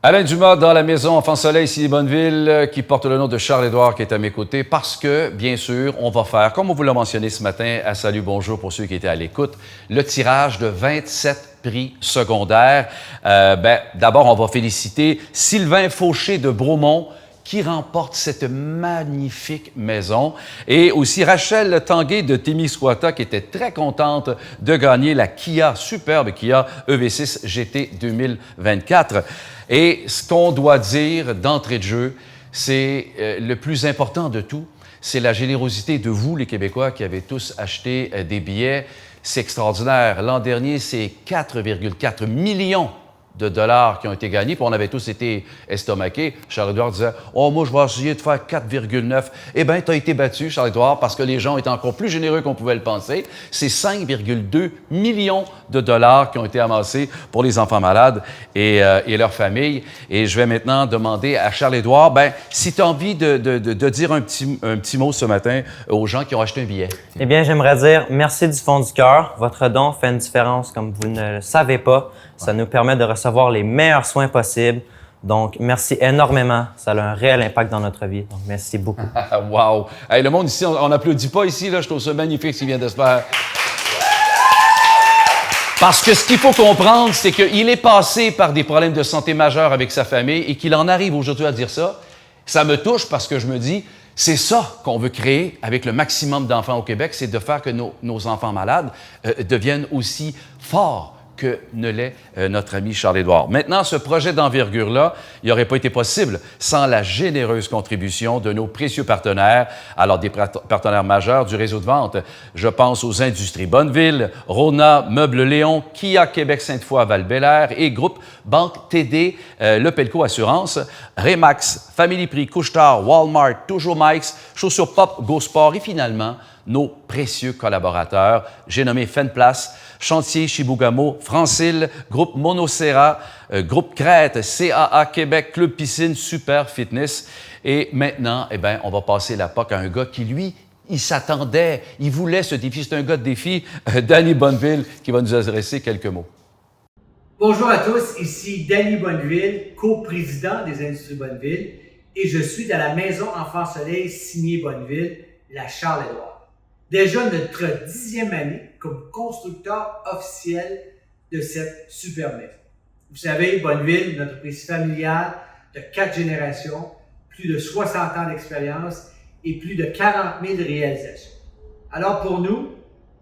Alain Dumas dans la maison Enfant Soleil, ici Bonneville, qui porte le nom de Charles-Édouard, qui est à mes côtés, parce que, bien sûr, on va faire, comme on vous l'a mentionné ce matin, à Salut Bonjour pour ceux qui étaient à l'écoute, le tirage de 27 prix secondaires. D'abord, on va féliciter Sylvain Fauché de Bromont, qui remporte cette magnifique maison. Et aussi Rachel Tanguay de Témiscouata, qui était très contente de gagner la superbe Kia EV6 GT 2024. Et ce qu'on doit dire d'entrée de jeu, c'est le plus important de tout, c'est la générosité de vous, les Québécois, qui avez tous acheté des billets. C'est extraordinaire. L'an dernier, c'est 4,4 millions de dollars qui ont été gagnés, puis on avait tous été estomaqués. Charles-Édouard disait « Oh, moi, je vais essayer de faire 4,9 ». Eh bien, tu as été battu, Charles-Édouard, parce que les gens étaient encore plus généreux qu'on pouvait le penser. C'est 5,2 millions de dollars qui ont été amassés pour les enfants malades et leurs familles. Et je vais maintenant demander à Charles-Édouard, si tu as envie de dire un petit mot ce matin aux gens qui ont acheté un billet. Eh bien, j'aimerais dire merci du fond du cœur. Votre don fait une différence comme vous ne le savez pas. Ça nous permet de recevoir les meilleurs soins possibles. Donc, merci énormément. Ça a un réel impact dans notre vie. Donc, merci beaucoup. Wow! Hey, le monde ici, on n'applaudit pas ici. Là, je trouve ça magnifique ce qu'il vient de se faire. Parce que ce qu'il faut comprendre, c'est qu'il est passé par des problèmes de santé majeurs avec sa famille et qu'il en arrive aujourd'hui à dire ça. Ça me touche parce que je me dis, c'est ça qu'on veut créer avec le maximum d'enfants au Québec, c'est de faire que nos enfants malades deviennent aussi forts que ne l'est notre ami Charles-Édouard. Maintenant, ce projet d'envergure-là, il n'aurait pas été possible sans la généreuse contribution de nos précieux partenaires, alors des partenaires majeurs du réseau de vente. Je pense aux Industries Bonneville, Rona, Meubles Léon, Kia Québec Sainte-Foy Val-Bélair et Groupe Banque TD, Le Pelco Assurance, Remax, Family Prix, Couche-Tard, Walmart, Toujours Mike's, Chaussures Pop, Go Sport et finalement, nos précieux collaborateurs. J'ai nommé Fenplace, Chantier Chibougamau, Francil, Groupe Monocera, Groupe Crête, CAA Québec, Club Piscine, Super Fitness. Et maintenant, on va passer la POC à un gars qui, lui, il s'attendait, il voulait ce défi. C'est un gars de défi, Danny Bonneville, qui va nous adresser quelques mots. Bonjour à tous, ici Danny Bonneville, coprésident des Industries Bonneville, et je suis dans la maison Enfant Soleil signée Bonneville, la Charles-Édouard. Déjà notre 10e année comme constructeur officiel de cette superbe maison. Vous savez, Bonneville, une entreprise familiale de 4 générations, plus de 60 ans d'expérience et plus de 40 000 réalisations. Alors pour nous,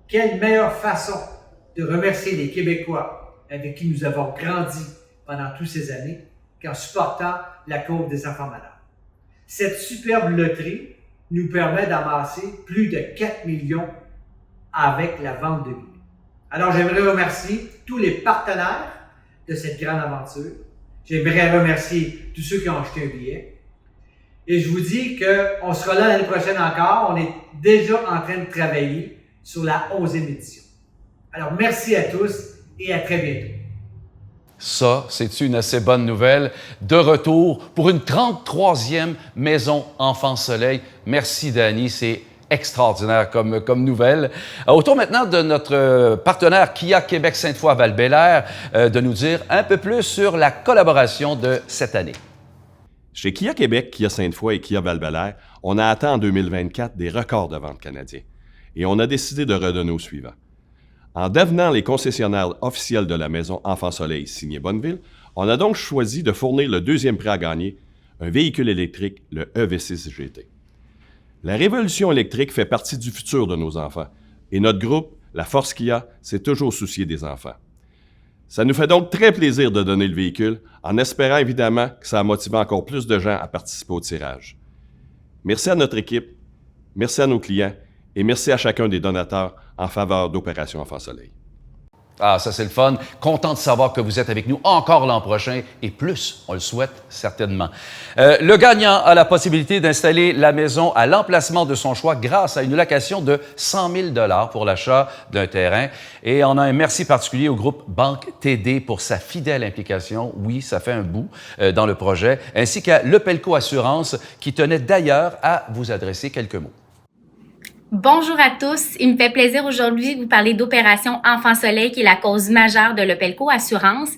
quelle meilleure façon de remercier les Québécois avec qui nous avons grandi pendant toutes ces années qu'en supportant la cause des enfants malades. Cette superbe loterie nous permet d'amasser plus de 4 millions avec la vente de billets. Alors, j'aimerais remercier tous les partenaires de cette grande aventure. J'aimerais remercier tous ceux qui ont acheté un billet. Et je vous dis qu'on sera là l'année prochaine encore. On est déjà en train de travailler sur la 11e édition. Alors, merci à tous et à très bientôt. Ça, c'est une assez bonne nouvelle. De retour pour une 33e maison Enfant Soleil. Merci, Danny. C'est extraordinaire comme nouvelle. Autour maintenant de notre partenaire Kia Québec Sainte-Foy Val-Bélair de nous dire un peu plus sur la collaboration de cette année. Chez Kia Québec, Kia Sainte-Foy et Kia Val-Bélair, on a atteint en 2024 des records de vente canadiens. Et on a décidé de redonner au suivant. En devenant les concessionnaires officiels de la maison Enfant Soleil signée Bonneville, on a donc choisi de fournir le deuxième prix à gagner, un véhicule électrique, le EV6 GT. La révolution électrique fait partie du futur de nos enfants et notre groupe, la Force Kia, s'est toujours soucié des enfants. Ça nous fait donc très plaisir de donner le véhicule en espérant évidemment que ça va motiver encore plus de gens à participer au tirage. Merci à notre équipe, merci à nos clients et merci à chacun des donateurs en faveur d'Opération Enfant Soleil. Ah, ça c'est le fun. Content de savoir que vous êtes avec nous encore l'an prochain et plus, on le souhaite certainement. Le gagnant a la possibilité d'installer la maison à l'emplacement de son choix grâce à une location de 100 000 $ pour l'achat d'un terrain. Et on a un merci particulier au groupe Banque TD pour sa fidèle implication. Oui, ça fait un bout dans le projet, ainsi qu'à Le Pelco Assurance qui tenait d'ailleurs à vous adresser quelques mots. Bonjour à tous. Il me fait plaisir aujourd'hui de vous parler d'Opération Enfant Soleil, qui est la cause majeure de Le Pelco Assurance.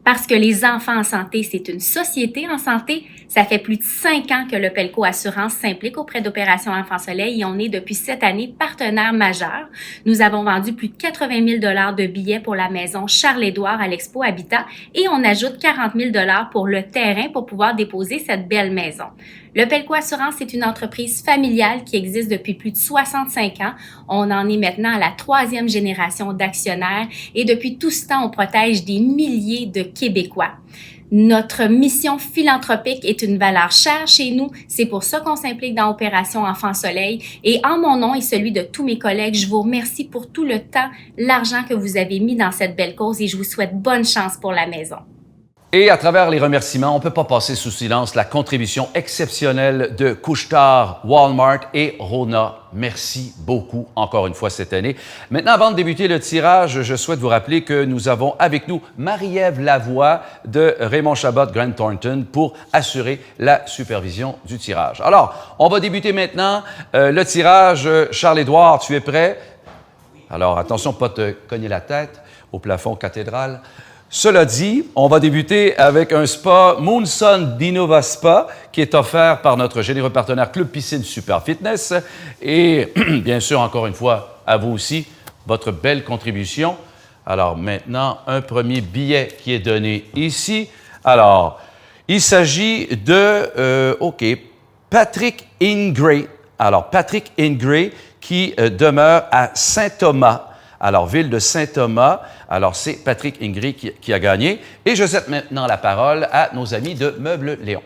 Parce que les enfants en santé, c'est une société en santé. Ça fait plus de 5 ans que le Pelco Assurance s'implique auprès d'Opération Enfant Soleil et on est depuis cette année partenaire majeur. Nous avons vendu plus de 80 000 $ de billets pour la maison Charles-Édouard à l'Expo Habitat et on ajoute 40 000 $ pour le terrain pour pouvoir déposer cette belle maison. Le Pelco Assurance est une entreprise familiale qui existe depuis plus de 65 ans. On en est maintenant à la 3e génération d'actionnaires et depuis tout ce temps, on protège des milliers de Québécois. Notre mission philanthropique est une valeur chère chez nous. C'est pour ça qu'on s'implique dans Opération Enfant Soleil. Et en mon nom et celui de tous mes collègues, je vous remercie pour tout le temps, l'argent que vous avez mis dans cette belle cause et je vous souhaite bonne chance pour la maison. Et à travers les remerciements, on ne peut pas passer sous silence la contribution exceptionnelle de Couche-Tard, Walmart et Rona. Merci beaucoup encore une fois cette année. Maintenant, avant de débuter le tirage, je souhaite vous rappeler que nous avons avec nous Marie-Ève Lavoie de Raymond Chabot Grant Thornton pour assurer la supervision du tirage. Alors, on va débuter maintenant le tirage. Charles-Édouard, tu es prêt? Alors, attention, pas te cogner la tête au plafond cathédral. Cela dit, on va débuter avec un spa Moonsun d'Innova Spa qui est offert par notre généreux partenaire Club Piscine Super Fitness. Et bien sûr, encore une fois, à vous aussi, votre belle contribution. Alors maintenant, un premier billet qui est donné ici. Alors, il s'agit de, Patrick Ingray. Alors, Patrick Ingray qui demeure à Saint-Thomas. Alors, ville de Saint-Thomas. Alors, c'est Patrick Ingray qui a gagné. Et je cède maintenant la parole à nos amis de Meubles Léon.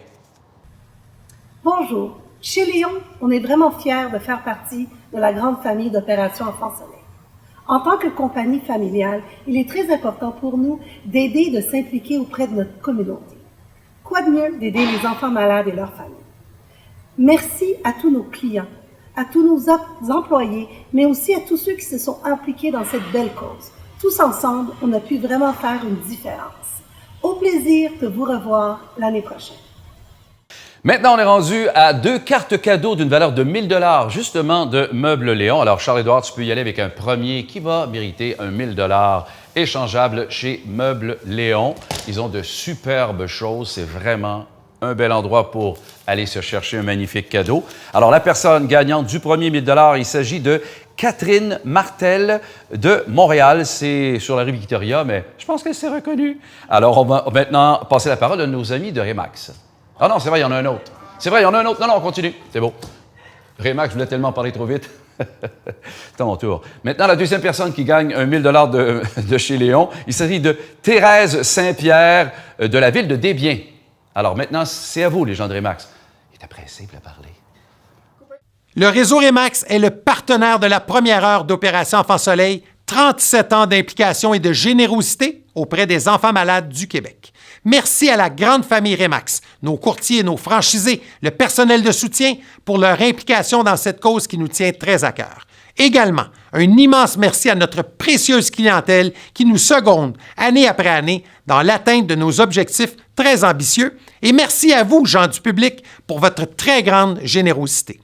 Bonjour. Chez Léon, on est vraiment fiers de faire partie de la grande famille d'Opération Enfant Soleil. En tant que compagnie familiale, il est très important pour nous d'aider et de s'impliquer auprès de notre communauté. Quoi de mieux d'aider les enfants malades et leurs familles? Merci à tous nos clients, à tous nos employés, mais aussi à tous ceux qui se sont impliqués dans cette belle cause. Tous ensemble, on a pu vraiment faire une différence. Au plaisir de vous revoir l'année prochaine. Maintenant, on est rendu à 2 cartes cadeaux d'une valeur de 1 000 $ justement de Meubles Léon. Alors, Charles-Édouard, tu peux y aller avec un premier qui va mériter un 1 000 $ échangeable chez Meubles Léon. Ils ont de superbes choses. C'est vraiment un bel endroit pour aller se chercher un magnifique cadeau. Alors, la personne gagnante du premier 1 000 $, il s'agit de Catherine Martel de Montréal. C'est sur la rue Victoria, mais je pense qu'elle s'est reconnue. Alors, on va maintenant passer la parole à nos amis de Remax. Ah non, c'est vrai, il y en a un autre. C'est vrai, il y en a un autre. Non, on continue. C'est beau. Remax, je voulais tellement parler trop vite. C'est à mon tour. Maintenant, la deuxième personne qui gagne un 1 000 $ de chez Léon, il s'agit de Thérèse Saint-Pierre de la ville de Desbiens. Alors maintenant, c'est à vous, les gens de Remax. Il est pressé de parler. Le réseau Remax est le partenaire de la première heure d'Opération Enfant Soleil, 37 ans d'implication et de générosité auprès des enfants malades du Québec. Merci à la grande famille Remax, nos courtiers, nos franchisés, le personnel de soutien pour leur implication dans cette cause qui nous tient très à cœur. Également, un immense merci à notre précieuse clientèle qui nous seconde année après année dans l'atteinte de nos objectifs très ambitieux. Et merci à vous, gens du public, pour votre très grande générosité.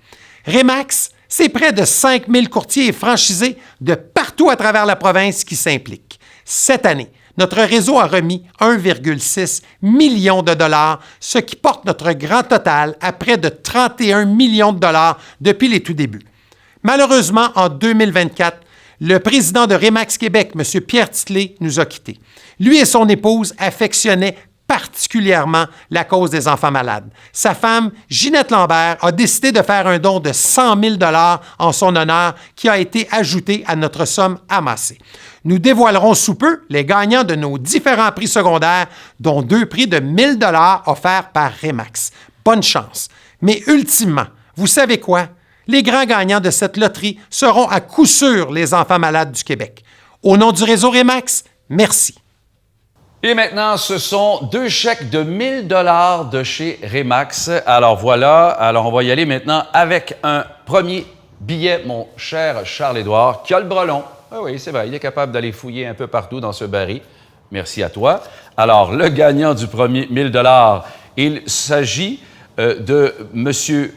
Remax, c'est près de 5 000 courtiers et franchisés de partout à travers la province qui s'impliquent. Cette année, notre réseau a remis 1,6 million de dollars, ce qui porte notre grand total à près de 31 millions de dollars depuis les tout débuts. Malheureusement, en 2024, le président de Remax Québec, M. Pierre Titley, nous a quittés. Lui et son épouse affectionnaient particulièrement la cause des enfants malades. Sa femme, Ginette Lambert, a décidé de faire un don de 100 000 $ en son honneur qui a été ajouté à notre somme amassée. Nous dévoilerons sous peu les gagnants de nos différents prix secondaires, dont 2 prix de 1 000 $ offerts par Remax. Bonne chance! Mais ultimement, vous savez quoi? Les grands gagnants de cette loterie seront à coup sûr les enfants malades du Québec. Au nom du réseau Remax, merci. Et maintenant, ce sont 2 chèques de 1 000 $ de chez Remax. Alors voilà, alors on va y aller maintenant avec un premier billet, mon cher Charles-Édouard, qui a le bras long. Ah oui, c'est vrai, il est capable d'aller fouiller un peu partout dans ce baril. Merci à toi. Alors, le gagnant du premier 1 000 $, il s'agit de M.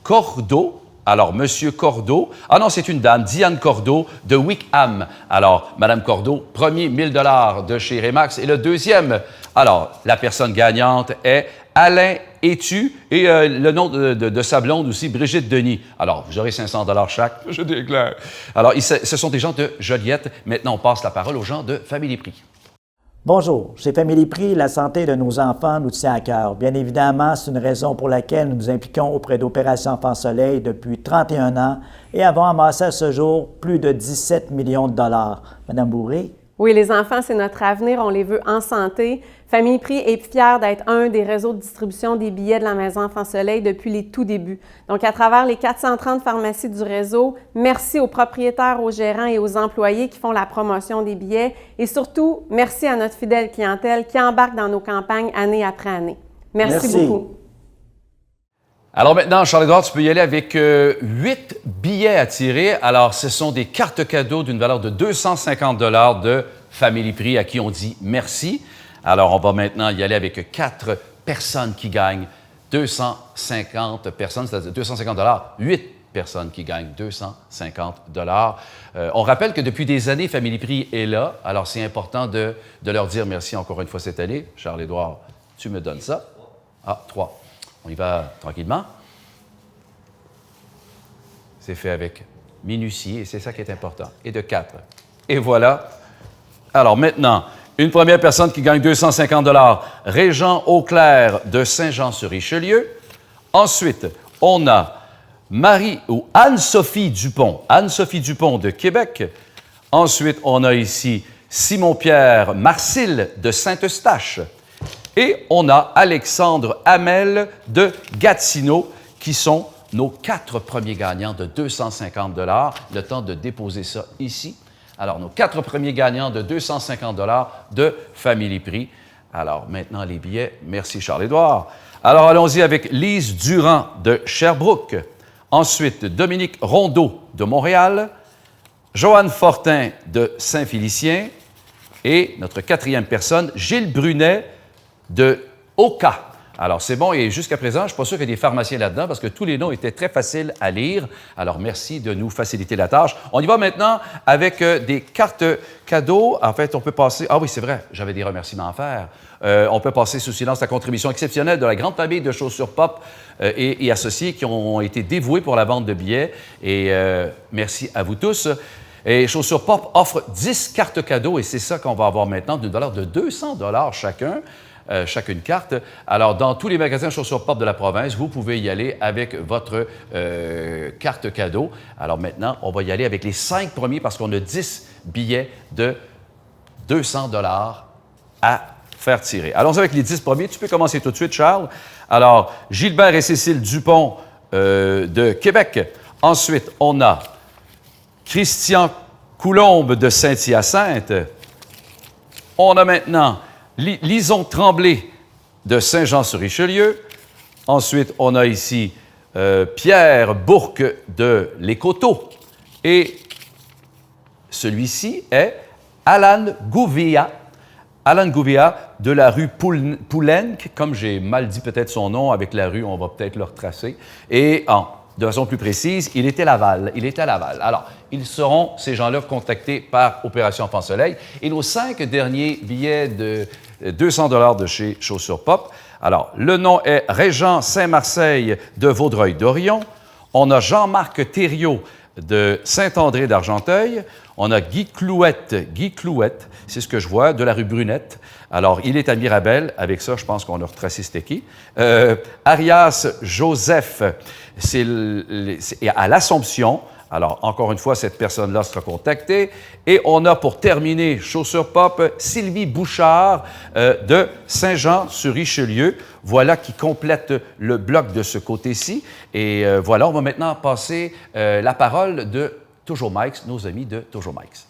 Cordeau. Alors, Monsieur Cordeau, ah non, c'est une dame, Diane Cordeau de Wickham. Alors, Madame Cordeau, premier 1000 $ de chez Remax. Et le deuxième, alors, la personne gagnante est Alain Etu et le nom de sa blonde aussi, Brigitte Denis. Alors, vous aurez 500 $ chaque, je déclare. Alors, ce sont des gens de Joliette. Maintenant, on passe la parole aux gens de Family Prix. Bonjour, chez Family Prix, la santé de nos enfants nous tient à cœur. Bien évidemment, c'est une raison pour laquelle nous nous impliquons auprès d'Opération Enfants Soleil depuis 31 ans et avons amassé à ce jour plus de 17 millions de dollars. Madame Bourré? Oui, les enfants, c'est notre avenir, on les veut en santé. Family Prix est fière d'être un des réseaux de distribution des billets de la Maison Enfants Soleil depuis les tout débuts. Donc, à travers les 430 pharmacies du réseau, merci aux propriétaires, aux gérants et aux employés qui font la promotion des billets. Et surtout, merci à notre fidèle clientèle qui embarque dans nos campagnes année après année. Merci beaucoup. Alors maintenant, Charles-Édouard, tu peux y aller avec 8 billets à tirer. Alors, ce sont des cartes cadeaux d'une valeur de 250 $ de Family Prix à qui on dit merci. Alors, on va maintenant y aller avec 4 personnes qui gagnent 250 personnes, c'est-à-dire 250 $, 8 personnes qui gagnent 250 $. On rappelle que depuis des années, Family Prix est là. Alors, c'est important de leur dire merci encore une fois cette année. Charles-Édouard, tu me donnes ça. Ah, 3. On y va tranquillement. C'est fait avec minutie et c'est ça qui est important. Et de 4. Et voilà. Alors maintenant, une première personne qui gagne 250 $, Régent Auclair de Saint-Jean-sur-Richelieu. Ensuite, on a Anne-Sophie Dupont. Anne-Sophie Dupont de Québec. Ensuite, on a ici Simon-Pierre Marcille de Saint-Eustache. Et on a Alexandre Hamel de Gatineau, qui sont nos 4 premiers gagnants de 250 $. Le temps de déposer ça ici. Alors, nos 4 premiers gagnants de 250 $ de Family Prix. Alors, maintenant, les billets. Merci, Charles-Édouard. Alors, allons-y avec Lise Durand de Sherbrooke. Ensuite, Dominique Rondeau de Montréal. Joanne Fortin de Saint-Félicien. Et notre 4e personne, Gilles Brunet de Oka. Alors, c'est bon, et jusqu'à présent, je ne suis pas sûr qu'il y ait des pharmaciens là-dedans parce que tous les noms étaient très faciles à lire. Alors, merci de nous faciliter la tâche. On y va maintenant avec des cartes cadeaux. En fait, on peut passer... Ah oui, c'est vrai, j'avais des remerciements à faire. On peut passer sous silence la contribution exceptionnelle de la grande famille de Chaussures Pop et associés qui ont été dévoués pour la vente de billets. Et merci à vous tous. Et Chaussures Pop offre 10 cartes cadeaux et c'est ça qu'on va avoir maintenant d'une valeur de 200 $ chacun. Chacune carte. Alors, dans tous les magasins Chaussures Pop de la province, vous pouvez y aller avec votre carte cadeau. Alors maintenant, on va y aller avec les 5 premiers parce qu'on a 10 billets de 200 $ à faire tirer. Allons avec les 10 premiers. Tu peux commencer tout de suite, Charles. Alors, Gilbert et Cécile Dupont de Québec. Ensuite, on a Christian Coulombe de Saint-Hyacinthe. On a maintenant Lison Tremblay de Saint-Jean-sur-Richelieu. Ensuite, on a ici Pierre Bourque de Les Coteaux. Et celui-ci est Alan Gouvia. Alan Gouvia de la rue Poulenc, comme j'ai mal dit peut-être son nom avec la rue, on va peut-être le retracer. Et de façon plus précise, il était à Laval. Alors, ils seront, ces gens-là, contactés par Opération Enfants Soleil. Et nos 5 derniers billets de 200 $ de chez Chaussures Pop. Alors, le nom est Régent Saint-Marseille de Vaudreuil-Dorion. On a Jean-Marc Thériault de Saint-André d'Argenteuil. On a Guy Clouette, c'est ce que je vois, de la rue Brunette. Alors, il est à Mirabel. Avec ça, je pense qu'on a retracé c'était qui. Arias Joseph, c'est à l'Assomption. Alors, encore une fois, cette personne-là sera contactée. Et on a, pour terminer, Chaussures Pop, Sylvie Bouchard de Saint-Jean-sur-Richelieu. Voilà qui complète le bloc de ce côté-ci. Et voilà, on va maintenant passer la parole de Toujours Mike's, nos amis de Toujours Mike's.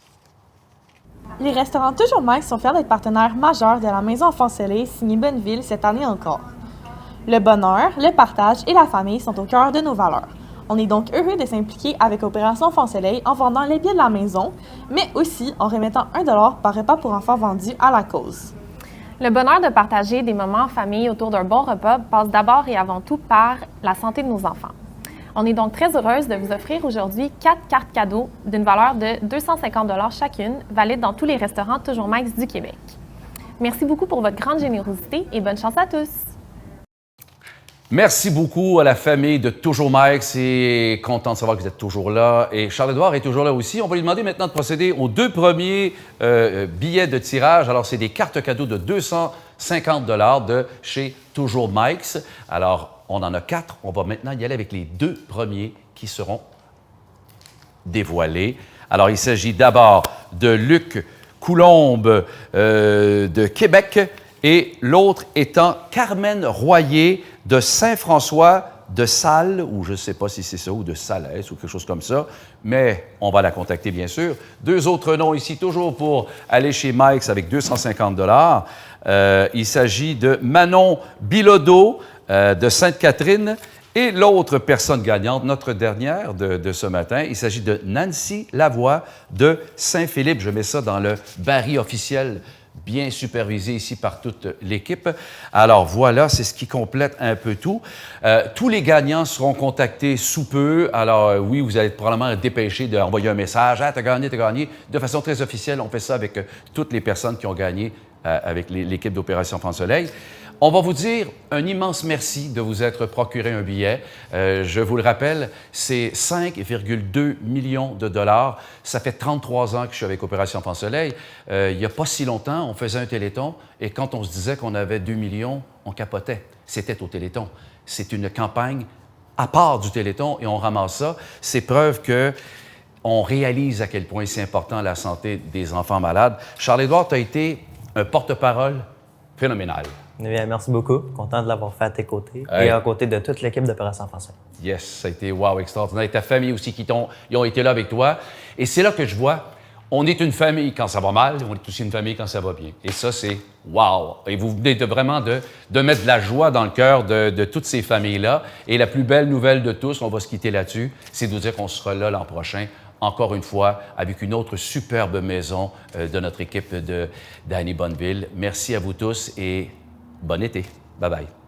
Les restaurants Toujours Mike's sont fiers d'être partenaires majeurs de la Maison Enfants Soleil Signé Bonneville cette année encore. Le bonheur, le partage et la famille sont au cœur de nos valeurs. On est donc heureux de s'impliquer avec Opération Enfants Soleil en vendant les billets de la maison, mais aussi en remettant 1 $ par repas pour enfants vendu à la cause. Le bonheur de partager des moments en famille autour d'un bon repas passe d'abord et avant tout par la santé de nos enfants. On est donc très heureuse de vous offrir aujourd'hui 4 cartes cadeaux d'une valeur de 250 $ chacune, valides dans tous les restaurants Toujours Mike's du Québec. Merci beaucoup pour votre grande générosité et bonne chance à tous! Merci beaucoup à la famille de Toujours Mike's et content de savoir que vous êtes toujours là. Et Charles-Édouard est toujours là aussi. On va lui demander maintenant de procéder aux 2 premiers billets de tirage. Alors, c'est des cartes cadeaux de 250 $ de chez Toujours Mike's. Alors, on en a 4. On va maintenant y aller avec les 2 premiers qui seront dévoilés. Alors, il s'agit d'abord de Luc Coulombe de Québec et l'autre étant Carmen Royer de Saint-François de Salles, ou je ne sais pas si c'est ça, ou de Salès, ou quelque chose comme ça, mais on va la contacter, bien sûr. 2 autres noms ici, toujours pour aller chez Mike's avec 250 $. Il s'agit de Manon Bilodeau de Sainte-Catherine et l'autre personne gagnante, notre dernière de ce matin, il s'agit de Nancy Lavoie de Saint-Philippe. Je mets ça dans le baril officiel, bien supervisé ici par toute l'équipe. Alors voilà, c'est ce qui complète un peu tout. Tous les gagnants seront contactés sous peu. Alors oui, vous allez probablement dépêcher d'envoyer un message. « Ah, t'as gagné, t'as gagné ». De façon très officielle, on fait ça avec toutes les personnes qui ont gagné avec l'équipe d'Opération France-Soleil. On va vous dire un immense merci de vous être procuré un billet. Je vous le rappelle, c'est 5,2 millions de dollars. Ça fait 33 ans que je suis avec Opération France-Soleil. Il n'y a pas si longtemps, on faisait un téléthon et quand on se disait qu'on avait 2 millions, on capotait. C'était au téléthon. C'est une campagne à part du téléthon et on ramasse ça. C'est preuve qu'on réalise à quel point c'est important la santé des enfants malades. Charles-Édouard, tu as été un porte-parole phénoménal. Eh bien, merci beaucoup. Content de l'avoir fait à tes côtés Hey. et à côté de toute l'équipe d'Opération France-Soleil. Yes, ça a été wow, extraordinaire. Et ta famille aussi ils ont été là avec toi. Et c'est là que je vois, on est une famille quand ça va mal, on est aussi une famille quand ça va bien. Et ça, c'est wow. Et vous venez vraiment de mettre de la joie dans le cœur de toutes ces familles-là. Et la plus belle nouvelle de tous, on va se quitter là-dessus, c'est de vous dire qu'on sera là l'an prochain, encore une fois, avec une autre superbe maison de notre équipe d'Annie Bonneville. Merci à vous tous et bon été. Bye-bye.